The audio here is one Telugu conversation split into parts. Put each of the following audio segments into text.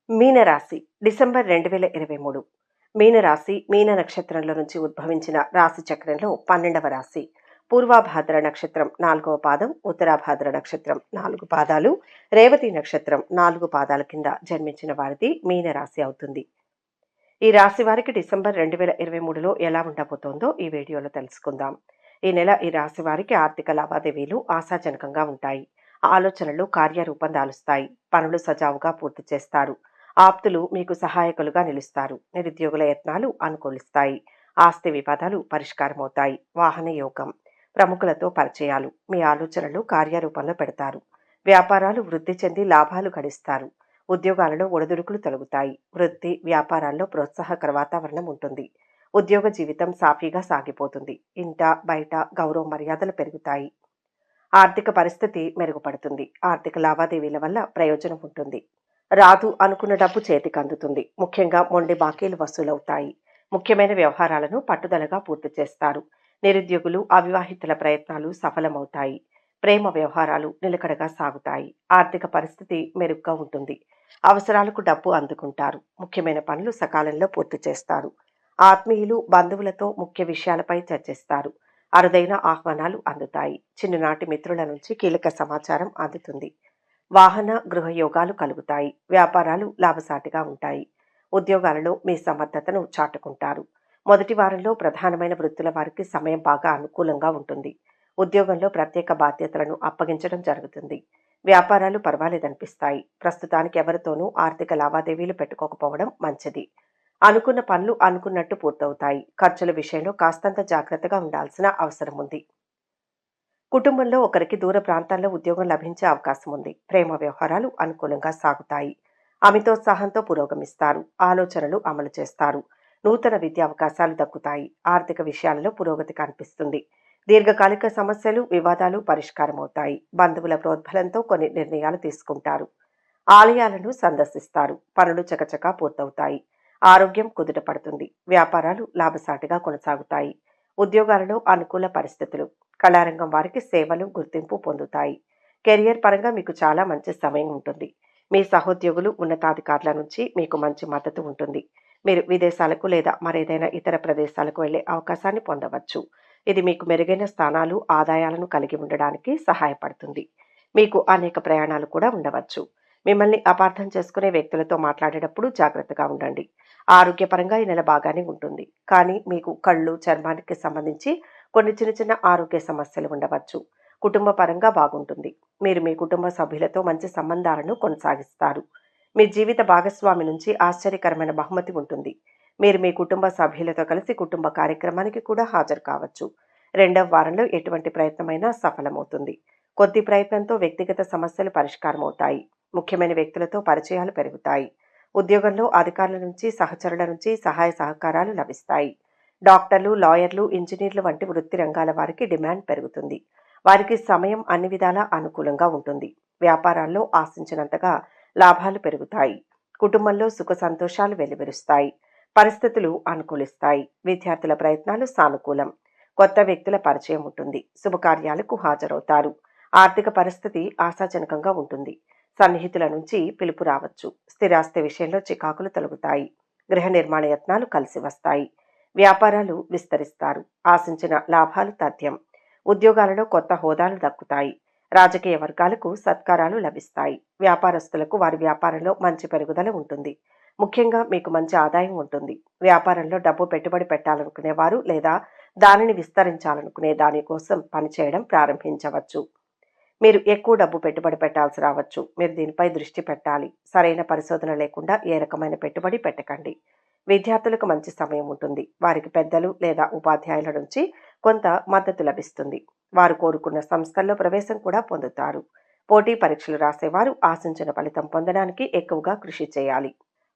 మీనరాశి డిసెంబర్ 2023. మీనరాశి మీన నక్షత్రంలో నుంచి ఉద్భవించిన రాశి చక్రంలో 12వ రాశి. పూర్వాభాద్ర నక్షత్రం 4వ పాదం, ఉత్తరాభాద్ర నక్షత్రం 4 పాదాలు, రేవతి నక్షత్రం 4 పాదాల కింద జన్మించిన వారిది మీనరాశి అవుతుంది. ఈ రాశి వారికి డిసెంబర్ 2023లో ఎలా ఉండబోతోందో ఈ వీడియోలో తెలుసుకుందాం. ఈ నెల ఈ రాశి వారికి ఆర్థిక లావాదేవీలు ఆశాజనకంగా ఉంటాయి. ఆలోచనలు కార్యరూపం దాలుస్తాయి. పనులు సజావుగా పూర్తి చేస్తారు. ఆప్తులు మీకు సహాయకులుగా నిలుస్తారు. నిరుద్యోగుల యత్నాలు అనుకూలిస్తాయి. ఆస్తి వివాదాలు పరిష్కారమవుతాయి. వాహన యోగం. ప్రముఖులతో పరిచయాలు. మీ ఆలోచనలు కార్యరూపంలో పెడతారు. వ్యాపారాలు వృద్ధి చెంది లాభాలు గడిస్తారు. ఉద్యోగాలలో ఒడిదుడుకులు తొలగుతాయి. వృత్తి వ్యాపారాల్లో ప్రోత్సాహకర వాతావరణం ఉంటుంది. ఉద్యోగ జీవితం సాఫీగా సాగిపోతుంది. ఇంట బయట గౌరవ మర్యాదలు పెరుగుతాయి. ఆర్థిక పరిస్థితి మెరుగుపడుతుంది. ఆర్థిక లావాదేవీల వల్ల ప్రయోజనం ఉంటుంది. రాదు అనుకున్న డబ్బు చేతికి అందుతుంది. ముఖ్యంగా మొండి బాకీలు వసూలవుతాయి. ముఖ్యమైన వ్యవహారాలను పట్టుదలగా పూర్తి చేస్తారు. నిరుద్యోగులు అవివాహితుల ప్రయత్నాలు సఫలమవుతాయి. ప్రేమ వ్యవహారాలు నిలకడగా సాగుతాయి. ఆర్థిక పరిస్థితి మెరుగ్గా ఉంటుంది. అవసరాలకు డబ్బు అందుకుంటారు. ముఖ్యమైన పనులు సకాలంలో పూర్తి చేస్తారు. ఆత్మీయులు బంధువులతో ముఖ్య విషయాలపై చర్చిస్తారు. అరుదైన ఆహ్వానాలు అందుతాయి. చిన్ననాటి మిత్రుల నుంచి కీలక సమాచారం అందుతుంది. వాహన గృహ యోగాలు కలుగుతాయి. వ్యాపారాలు లాభసాటిగా ఉంటాయి. ఉద్యోగాలలో మీ సమర్థతను చాటుకుంటారు. మొదటి వారంలో ప్రధానమైన వృత్తుల వారికి సమయం బాగా అనుకూలంగా ఉంటుంది. ఉద్యోగంలో ప్రత్యేక బాధ్యతలను అప్పగించడం జరుగుతుంది. వ్యాపారాలు పర్వాలేదనిపిస్తాయి. ప్రస్తుతానికి ఎవరితోనూ ఆర్థిక లావాదేవీలు పెట్టుకోకపోవడం మంచిది. అనుకున్న పనులు అనుకున్నట్టు పూర్తవుతాయి. ఖర్చుల విషయంలో కాస్తంత జాగ్రత్తగా ఉండాల్సిన అవసరం ఉంది. కుటుంబంలో ఒకరికి దూర ప్రాంతాల్లో ఉద్యోగం లభించే అవకాశం ఉంది. ప్రేమ వ్యవహారాలు అనుకూలంగా సాగుతాయి. అమితోత్సాహంతో పురోగమిస్తారు. ఆలోచనలు అమలు చేస్తారు. నూతన విద్యా అవకాశాలు దక్కుతాయి. ఆర్థిక విషయాలలో పురోగతి కనిపిస్తుంది. దీర్ఘకాలిక సమస్యలు వివాదాలు పరిష్కారమవుతాయి. బంధువుల ప్రోద్బలంతో కొన్ని నిర్ణయాలు తీసుకుంటారు. ఆలయాలను సందర్శిస్తారు. పనులు చకచకా పూర్తవుతాయి. ఆరోగ్యం కుదుట పడుతుంది. వ్యాపారాలు లాభసాటిగా కొనసాగుతాయి. ఉద్యోగాలలో అనుకూల పరిస్థితులు. కళారంగం వారికి సేవలు గుర్తింపు పొందుతాయి. కెరియర్ పరంగా మీకు చాలా మంచి సమయం ఉంటుంది. మీ సహోద్యోగులు ఉన్నతాధికారుల నుంచి మీకు మంచి మద్దతు ఉంటుంది. మీరు విదేశాలకు లేదా మరేదైనా ఇతర ప్రదేశాలకు వెళ్లే అవకాశాన్ని పొందవచ్చు. ఇది మీకు మెరుగైన స్థానాలు ఆదాయాలను కలిగి ఉండడానికి సహాయపడుతుంది. మీకు అనేక ప్రయాణాలు కూడా ఉండవచ్చు. మిమ్మల్ని అపార్థం చేసుకునే వ్యక్తులతో మాట్లాడేటప్పుడు జాగ్రత్తగా ఉండండి. ఆరోగ్యపరంగా ఈ నెల బాగానే ఉంటుంది. కానీ మీకు కళ్ళు చర్మానికి సంబంధించి కొన్ని చిన్న చిన్న ఆరోగ్య సమస్యలు ఉండవచ్చు. కుటుంబ పరంగా బాగుంటుంది. మీరు మీ కుటుంబ సభ్యులతో మంచి సంబంధాలను కొనసాగిస్తారు. మీ జీవిత భాగస్వామి నుంచి ఆశ్చర్యకరమైన బహుమతి ఉంటుంది. మీరు మీ కుటుంబ సభ్యులతో కలిసి కుటుంబ కార్యక్రమానికి కూడా హాజరు కావచ్చు. రెండవ వారంలో ఎటువంటి ప్రయత్నమైనా సఫలమవుతుంది. కొద్ది ప్రయత్నంతో వ్యక్తిగత సమస్యలు పరిష్కారమవుతాయి. ముఖ్యమైన వ్యక్తులతో పరిచయాలు పెరుగుతాయి. ఉద్యోగంలో అధికారుల నుంచి సహచరుల నుంచి సహాయ సహకారాలు లభిస్తాయి. డాక్టర్లు లాయర్లు ఇంజనీర్లు వంటి వృత్తి రంగాల వారికి డిమాండ్ పెరుగుతుంది. వారికి సమయం అన్ని విధాలా అనుకూలంగా ఉంటుంది. వ్యాపారాల్లో ఆశించినంతగా లాభాలు పెరుగుతాయి. కుటుంబంలో సుఖ సంతోషాలు వెలువరుస్తాయి. పరిస్థితులు అనుకూలిస్తాయి. విద్యార్థుల ప్రయత్నాలు సానుకూలం. కొత్త వ్యక్తుల పరిచయం ఉంటుంది. శుభకార్యాలకు హాజరవుతారు. ఆర్థిక పరిస్థితి ఆశాజనకంగా ఉంటుంది. సన్నిహితుల నుంచి పిలుపు రావచ్చు. స్థిరాస్తి విషయంలో చికాకులు తొలగుతాయి. గృహ నిర్మాణ యత్నాలు కలిసి వస్తాయి. వ్యాపారాలు విస్తరిస్తారు. ఆశించిన లాభాలు తథ్యం. ఉద్యోగాలలో కొత్త హోదాలు దక్కుతాయి. రాజకీయ వర్గాలకు సత్కారాలు లభిస్తాయి. వ్యాపారస్తులకు వారి వ్యాపారంలో మంచి పెరుగుదల ఉంటుంది. ముఖ్యంగా మీకు మంచి ఆదాయం ఉంటుంది. వ్యాపారంలో డబ్బు పెట్టుబడి పెట్టాలనుకునేవారు లేదా దానిని విస్తరించాలనుకునే దానికోసం పనిచేయడం ప్రారంభించవచ్చు. మీరు ఎక్కువ డబ్బు పెట్టుబడి పెట్టాల్సి రావచ్చు. మీరు దీనిపై దృష్టి పెట్టాలి. సరైన పరిశోధన లేకుండా ఏ రకమైన పెట్టుబడి పెట్టకండి. విద్యార్థులకు మంచి సమయం ఉంటుంది. వారికి పెద్దలు లేదా ఉపాధ్యాయుల నుంచి కొంత మద్దతు లభిస్తుంది. వారు కోరుకున్న సంస్థల్లో ప్రవేశం కూడా పొందుతారు. పోటీ పరీక్షలు రాసేవారు ఆశించిన ఫలితం పొందడానికి ఎక్కువగా కృషి చేయాలి.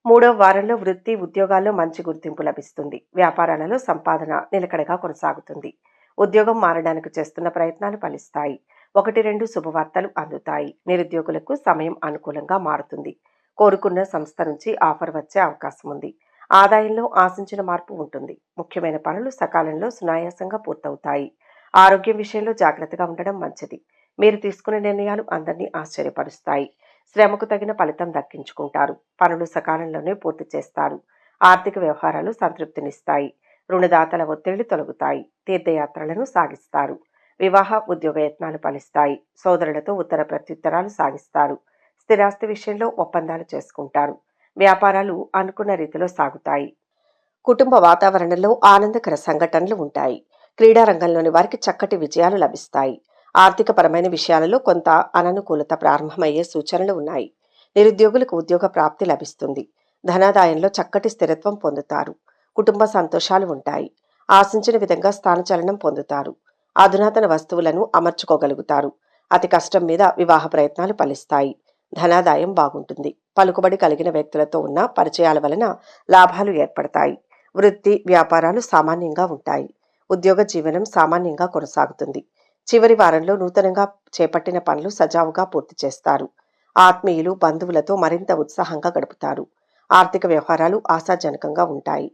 మూడవ వారంలో వృత్తి ఉద్యోగాల్లో మంచి గుర్తింపు లభిస్తుంది. వ్యాపారాలలో సంపాదన నిలకడగా కొనసాగుతుంది. ఉద్యోగం మారడానికి చేస్తున్న ప్రయత్నాలు ఫలిస్తాయి. 1-2 శుభవార్తలు అందుతాయి. నిరుద్యోగులకు సమయం అనుకూలంగా మారుతుంది. కోరుకున్న సంస్థ నుంచి ఆఫర్ వచ్చే అవకాశం ఉంది. ఆదాయంలో ఆశించిన మార్పు ఉంటుంది. ముఖ్యమైన పనులు సకాలంలో సునాయాసంగా పూర్తవుతాయి. ఆరోగ్యం విషయంలో జాగ్రత్తగా ఉండడం మంచిది. మీరు తీసుకునే నిర్ణయాలు అందరినీ ఆశ్చర్యపరుస్తాయి. శ్రమకు తగిన ఫలితం దక్కించుకుంటారు. పనులు సకాలంలోనే పూర్తి చేస్తారు. ఆర్థిక వ్యవహారాలు సంతృప్తినిస్తాయి. రుణదాతల ఒత్తిళ్లు తొలగుతాయి. తీర్థయాత్రలను సాగిస్తారు. వివాహ ఉద్యోగ యత్నాలు ఫలిస్తాయి. సోదరులతో ఉత్తర ప్రత్యుత్తరాలు సాగిస్తారు. స్థిరాస్తి విషయంలో ఒప్పందాలు చేసుకుంటారు. వ్యాపారాలు అనుకున్న రీతిలో సాగుతాయి. కుటుంబ వాతావరణంలో ఆనందకర సంఘటనలు ఉంటాయి. క్రీడా రంగంలోని వారికి చక్కటి విజయాలు లభిస్తాయి. ఆర్థికపరమైన విషయాలలో కొంత అననుకూలత ప్రారంభమయ్యే సూచనలు ఉన్నాయి. నిరుద్యోగులకు ఉద్యోగ ప్రాప్తి లభిస్తుంది. ధనాదాయంలో చక్కటి స్థిరత్వం పొందుతారు. కుటుంబ సంతోషాలు ఉంటాయి. ఆశించిన విధంగా స్థానచలనం పొందుతారు. అధునాతన వస్తువులను అమర్చుకోగలుగుతారు. అతి కష్టం మీద వివాహ ప్రయత్నాలు ఫలిస్తాయి. ధనాదాయం బాగుంటుంది. పలుకుబడి కలిగిన వ్యక్తులతో ఉన్న పరిచయాల వలన లాభాలు ఏర్పడతాయి. వృత్తి వ్యాపారాలు సామాన్యంగా ఉంటాయి. ఉద్యోగ జీవనం సామాన్యంగా కొనసాగుతుంది. చివరి వారంలో నూతనంగా చేపట్టిన పనులు సజావుగా పూర్తి చేస్తారు. ఆత్మీయులు బంధువులతో మరింత ఉత్సాహంగా గడుపుతారు. ఆర్థిక వ్యవహారాలు ఆశాజనకంగా ఉంటాయి.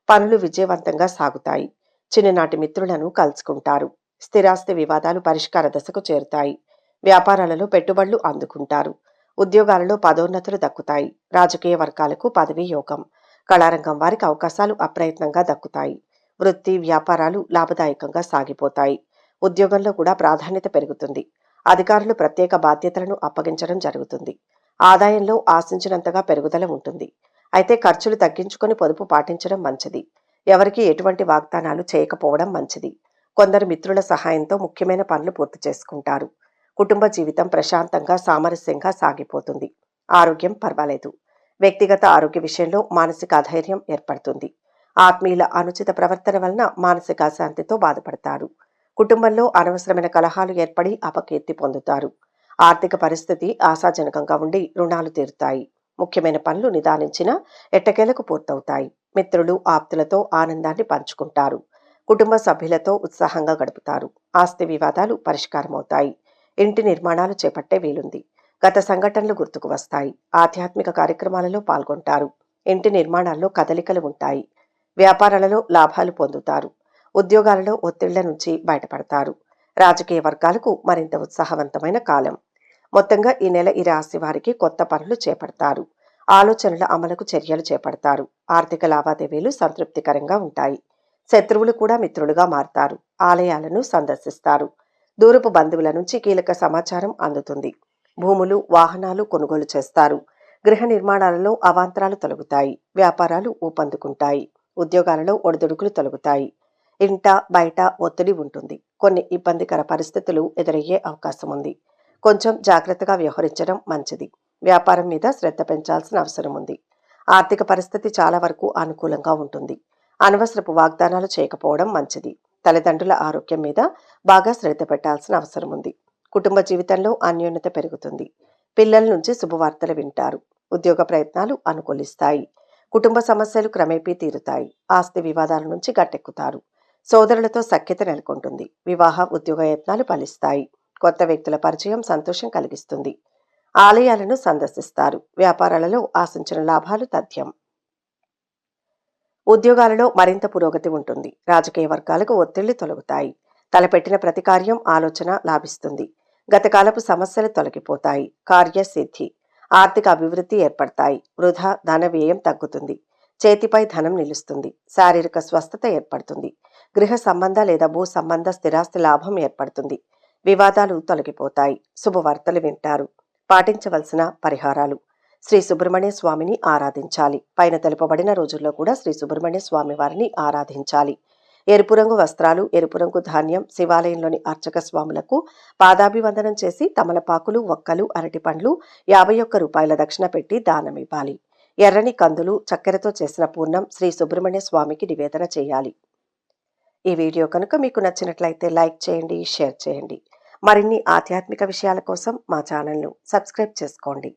పనులు విజయవంతంగా సాగుతాయి. చిన్ననాటి మిత్రులను కలుసుకుంటారు. స్థిరాస్తి వివాదాలు పరిష్కార దశకు చేరుతాయి. వ్యాపారాలలో పెట్టుబడులు అందుకుంటారు. ఉద్యోగాలలో పదోన్నతులు దక్కుతాయి. రాజకీయ వర్గాలకు పదవీ యోగం. కళారంగం వారికి అవకాశాలు అప్రయత్నంగా దక్కుతాయి. వృత్తి వ్యాపారాలు లాభదాయకంగా సాగిపోతాయి. ఉద్యోగంలో కూడా ప్రాధాన్యత పెరుగుతుంది. అధికారులు ప్రత్యేక బాధ్యతలను అప్పగించడం జరుగుతుంది. ఆదాయంలో ఆశించినంతగా పెరుగుదల ఉంటుంది. అయితే ఖర్చులు తగ్గించుకొని పొదుపు పాటించడం మంచిది. ఎవరికీ ఎటువంటి వాగ్దానాలు చేయకపోవడం మంచిది. కొందరు మిత్రుల సహాయంతో ముఖ్యమైన పనులు పూర్తి చేసుకుంటారు. కుటుంబ జీవితం ప్రశాంతంగా సామరస్యంగా సాగిపోతుంది. ఆరోగ్యం పర్వాలేదు. వ్యక్తిగత ఆరోగ్య విషయంలో మానసిక అధైర్యం ఏర్పడుతుంది. ఆత్మీయుల అనుచిత ప్రవర్తన వలన మానసిక అశాంతితో బాధపడతారు. కుటుంబంలో అనవసరమైన కలహాలు ఏర్పడి అపకీర్తి పొందుతారు. ఆర్థిక పరిస్థితి ఆశాజనకంగా ఉండి రుణాలు తీరుతాయి. ముఖ్యమైన పనులు నిదానించినా ఎట్టకేలకు పూర్తవుతాయి. మిత్రులు ఆప్తులతో ఆనందాన్ని పంచుకుంటారు. కుటుంబ సభ్యులతో ఉత్సాహంగా గడుపుతారు. ఆస్తి వివాదాలు పరిష్కారమవుతాయి. ఇంటి నిర్మాణాలు చేపట్టే వీలుంది. గత సంఘటనలు గుర్తుకు వస్తాయి. ఆధ్యాత్మిక కార్యక్రమాలలో పాల్గొంటారు. ఇంటి నిర్మాణాల్లో కదలికలు ఉంటాయి. వ్యాపారాలలో లాభాలు పొందుతారు. ఉద్యోగాలలో ఒత్తిళ్ల నుంచి బయటపడతారు. రాజకీయ వర్గాలకు మరింత ఉత్సాహవంతమైన కాలం. మొత్తంగా ఈ నెల ఈ రాశి వారికి కొత్త పనులు చేపడతారు. ఆలోచనల అమలుకు చర్యలు చేపడతారు. ఆర్థిక లావాదేవీలు సంతృప్తికరంగా ఉంటాయి. శత్రువులు కూడా మిత్రులుగా మారతారు. ఆలయాలను సందర్శిస్తారు. దూరపు బంధువుల నుంచి కీలక సమాచారం అందుతుంది. భూములు వాహనాలు కొనుగోలు చేస్తారు. గృహ నిర్మాణాలలో అవాంతరాలు తొలగుతాయి. వ్యాపారాలు ఊపందుకుంటాయి. ఉద్యోగాలలో ఒడిదుడుకులు తొలగుతాయి. ఇంట బయట ఒత్తిడి ఉంటుంది. కొన్ని ఇబ్బందికర పరిస్థితులు ఎదురయ్యే అవకాశం ఉంది. కొంచెం జాగ్రత్తగా వ్యవహరించడం మంచిది. వ్యాపారం మీద శ్రద్ధ పెంచాల్సిన అవసరం ఉంది. ఆర్థిక పరిస్థితి చాలా వరకు అనుకూలంగా ఉంటుంది. అనవసరపు వాగ్దానాలు చేయకపోవడం మంచిది. తల్లిదండ్రుల ఆరోగ్యం మీద బాగా శ్రద్ధ పెట్టాల్సిన అవసరం ఉంది. కుటుంబ జీవితంలో అన్యోన్యత పెరుగుతుంది. పిల్లల నుంచి శుభవార్తలు వింటారు. ఉద్యోగ ప్రయత్నాలు అనుకూలిస్తాయి. కుటుంబ సమస్యలు క్రమేపీ తీరుతాయి. ఆస్తి వివాదాల నుంచి గట్టెక్కుతారు. సోదరులతో సఖ్యత నెలకొంటుంది. వివాహ ఉద్యోగ యత్నాలు ఫలిస్తాయి. కొత్త వ్యక్తుల పరిచయం సంతోషం కలిగిస్తుంది. ఆలయాలను సందర్శిస్తారు. వ్యాపారాలలో ఆశించిన లాభాలు తథ్యం. ఉద్యోగాలలో మరింత పురోగతి ఉంటుంది. రాజకీయ వర్గాలకు ఒత్తిళ్లు తొలగుతాయి. తలపెట్టిన ప్రతి కార్యం ఆలోచన లాభిస్తుంది. గతకాలపు సమస్యలు తొలగిపోతాయి. కార్యసిద్ధి. ఆర్థిక అభివృద్ధి ఏర్పడతాయి. వృధా ధన వ్యయం తగ్గుతుంది. చేతిపై ధనం నిలుస్తుంది. శారీరక స్వస్థత ఏర్పడుతుంది. గృహ సంబంధ లేదా భూ సంబంధ స్థిరాస్తి లాభం ఏర్పడుతుంది. వివాదాలు తొలగిపోతాయి. శుభవార్తలు వింటారు. పాటించవలసిన పరిహారాలు: శ్రీ సుబ్రహ్మణ్య స్వామిని ఆరాధించాలి. పైన తెలుపబడిన రోజుల్లో కూడా శ్రీ సుబ్రహ్మణ్య స్వామి వారిని ఆరాధించాలి. ఎరుపు రంగు వస్త్రాలు, ఎరుపు రంగు ధాన్యం, శివాలయంలోని అర్చక స్వాములకు పాదాభివందనం చేసి తమలపాకులు, ఒక్కలు, అరటి పండ్లు 51 రూపాయల దక్షిణ పెట్టి దానమివ్వాలి. ఎర్రని కందులు, చక్కెరతో చేసిన పూర్ణం శ్రీ సుబ్రహ్మణ్య స్వామికి నివేదన చేయాలి. ఈ వీడియో కనుక మీకు నచ్చినట్లయితే లైక్ చేయండి, షేర్ చేయండి. మరిన్ని ఆధ్యాత్మిక విషయాల కోసం మా ఛానల్ను సబ్స్క్రైబ్ చేసుకోండి.